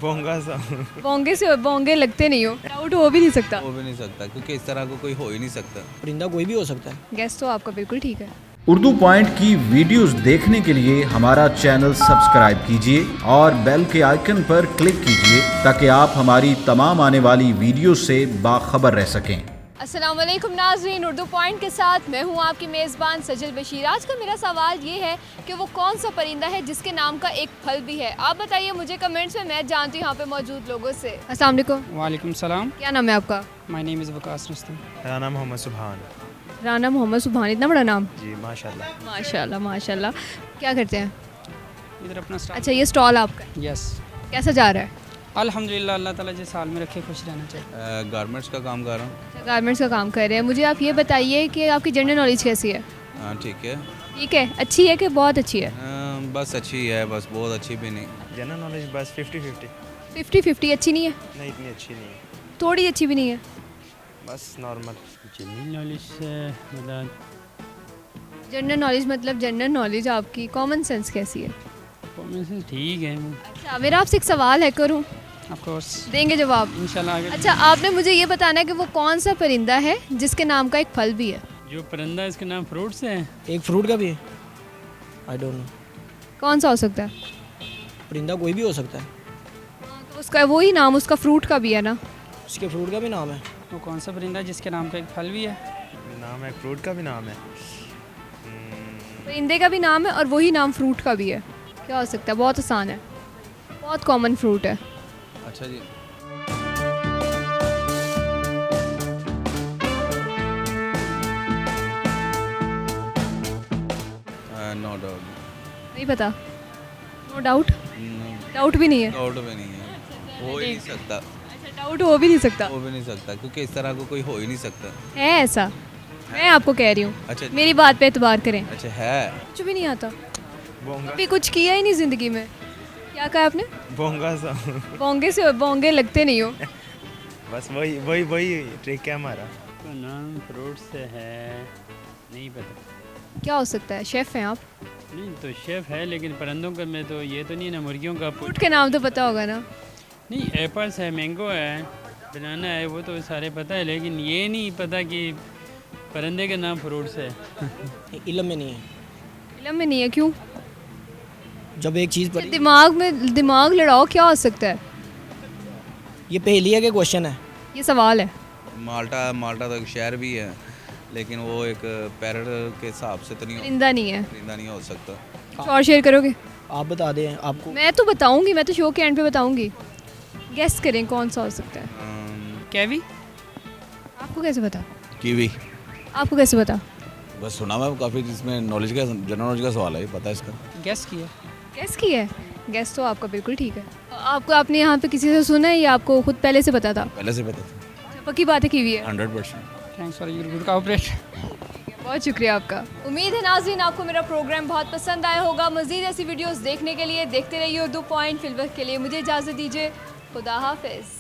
बोंगा सा। बोंगे से बोंगे लगते नहीं हो, डाउट हो भी नहीं सकता। हो भी नहीं सकता क्योंकि इस तरह को कोई हो ही नहीं सकता। परिंदा कोई भी हो सकता है। गेस तो आपका बिल्कुल ठीक है। उर्दू पॉइंट की वीडियोस देखने के लिए हमारा चैनल सब्सक्राइब कीजिए और बेल के आइकन पर क्लिक कीजिए ताकि आप हमारी तमाम आने वाली वीडियो से बाखबर रह सकें। अस्सलाम वालेकुम नाज़रीन, उर्दू पॉइंट के साथ मैं हूं आपकी मेज़बान सजल बशीर। आज का मेरा सवाल ये है कि वो कौन सा परिंदा है जिसके नाम का एक फल भी है। आप बताइए मुझे कमेंट्स में, मैं जानती हूँ यहाँ पे मौजूद लोगों से। अस्सलाम वालेकुम। वालेकुम सलाम। क्या नाम है आपका? My name is Waqas Rustam. मेरा नाम मोहम्मद सुभान। राना मोहम्मद सुभान, इतना बड़ा नाम। जी माशाल्लाह। माशाल्लाह माशाल्लाह। क्या करते हैं? इधर अपना स्टाफ। अच्छा, ये स्टॉल आपका है, यस। कैसा जा रहा है? अल्हम्दुलिल्लाह, अल्लाह ताला जिस हाल में रखे खुश रहना चाहिए। गारमेंट्स का काम कर रहा हूँ। अच्छा, गारमेंट्स का काम कर रहे हैं। मुझे आप ये बताइए कि आपकी जनरल नॉलेज कैसी है? हाँ ठीक है। ठीक है, अच्छी है कि बहुत अच्छी है? बस अच्छी है, बस बहुत अच्छी भी नहीं। जनरल नॉलेज बस 50-50। 50-50 अच्छी नहीं है? नहीं, इतनी अच्छी नहीं है, थोड़ी अच्छी भी नहीं है? बस नॉर्मल। जनरल नॉलेज मतलब जनरल नॉलेज मतलब जनरल नॉलेज आपकी कॉमन सेंस कैसी है? कॉमन सेंस ठीक है। अच्छा, मेरा आपसे एक सवाल है, करूं? ऑफ कोर्स देंगे जवाब? इंशाल्लाह आगे। अच्छा, आपने मुझे ये बताना है कि वो कौन सा परिंदा है जिसके नाम का एक फल भी है? जो परिंदा इसके नाम फ्रूट्स हैं। एक फ्रूट का भी है। I don't know. कौन सा हो सकता है? परिंदा कोई भी हो सकता है। तो उसका वही नाम, उसका फ्रूट का भी है ना? उसके फ्रूट का भी नाम है। वो कौन सा परिंदा जिसके नाम का एक फल भी है? नाम है, फ्रूट का भी नाम है। परिंदे का भी नाम है और वही नाम फ्रूट का भी है। क्या हो सकता है? बहुत आसान है, बहुत कॉमन फ्रूट है। अच्छा जी। No doubt. नहीं पता? No doubt? डाउट भी नहीं है? डाउट भी नहीं है, हो ही नहीं सकता। अच्छा, डाउट हो भी नहीं सकता? हो भी नहीं सकता क्योंकि इस तरह को कोई हो ही नहीं सकता। है ऐसा? मैं आपको कह रही हूँ, अच्छा मेरी बात पे एतबार करें। अच्छा है। कुछ भी नहीं आता, बोंगा। अभी कुछ किया ही नहीं ज़िंदगी में। क्या कहा आपने? बोंगा सा। बोंगे से बोंगे लगते नहीं हो। बस वही ट्रिक है हमारा। तो नाम फ्रूट्स से है, नहीं पता। क्या हो सकता है? शेफ़ हैं आप? नहीं तो शेफ़ है, लेकिन परिंदों का में तो ये तो नहीं ना, मुर्गियों का फ्रूट के नाम तो पता होगा ना? नहीं, एप्पल्स है, मैंगो है, बनाना है, वो तो सारे पता है, लेकिन ये नहीं पता कि परिंदे के नाम फ्रूट्स है। इल्म में नहीं है। इल्म में नहीं है? क्यों? जब एक चीज़ पर दिमाग लड़ाओ, क्या हो सकता है? ये पहेली है कि क्वेश्चन है? ये सवाल है। माल्टा तो एक शहर भी है, लेकिन वो एक पैरट के हिसाब से तो नहीं परिंदा नहीं है? परिंदा नहीं हो सकता। कुछ और शेयर करोगे? आप बता दें आपको। मैं तो बताऊंगी, मैं तो शो के एंड पे बताऊंगी। गेस करें कौन सा हो सकता है। कैवी। आपको कैसे पता? कीवी। आपको कैसे पता? बस सुना मैं काफ़ी, जिसमें नॉलेज का जनरल नॉलेज का सवाल है, पता है इसका। गेस किया। गेस किया है? गेस तो आपका बिल्कुल ठीक है। आपने यहाँ पे किसी से सुना है या आपको खुद पहले से पता था? पहले से पता था। अच्छा, पक्की बात है, कीवी है? 100%। Thanks for your good cooperate. बहुत शुक्रिया आपका। उम्मीद है नाज़रीन आपको मेरा प्रोग्राम बहुत पसंद आया होगा। मज़ीद ऐसी वीडियोस देखने के लिए देखते रहिए उर्दू पॉइंट। फिल वक्त के लिए मुझे इजाज़त दीजिए। खुदा हाफिज़।